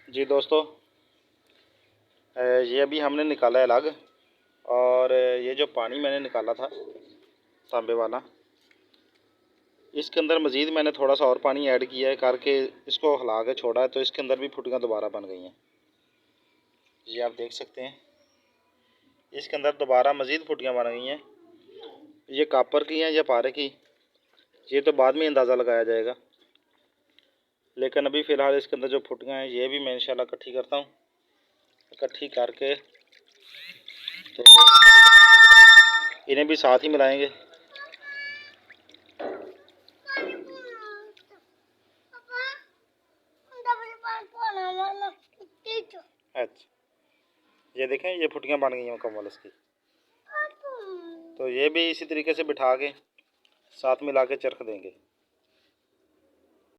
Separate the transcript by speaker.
Speaker 1: जी दोस्तों, ये अभी हमने निकाला है अलग। और ये जो पानी मैंने निकाला था तांबे वाला, इसके अंदर मज़ीद मैंने थोड़ा सा और पानी ऐड किया है करके इसको हिला के छोड़ा है, तो इसके अंदर भी फुटियाँ दोबारा बन गई हैं। ये आप देख सकते हैं, इसके अंदर दोबारा मज़ीद फुटियाँ बन गई हैं। ये कापर की हैं या पारे की, ये तो बाद में अंदाज़ा लगाया जाएगा, लेकिन अभी फ़िलहाल इसके अंदर जो फुटियाँ हैं ये भी मैं इंशाल्लाह इकट्ठी करता हूँ। इकट्ठी करके तो इन्हें भी साथ ही मिलाएंगे। अच्छा, ये देखें, ये फुटियाँ बन गई हैं मुकम्मल इसकी। तो ये भी इसी तरीके से बिठा के साथ मिला के चरख देंगे।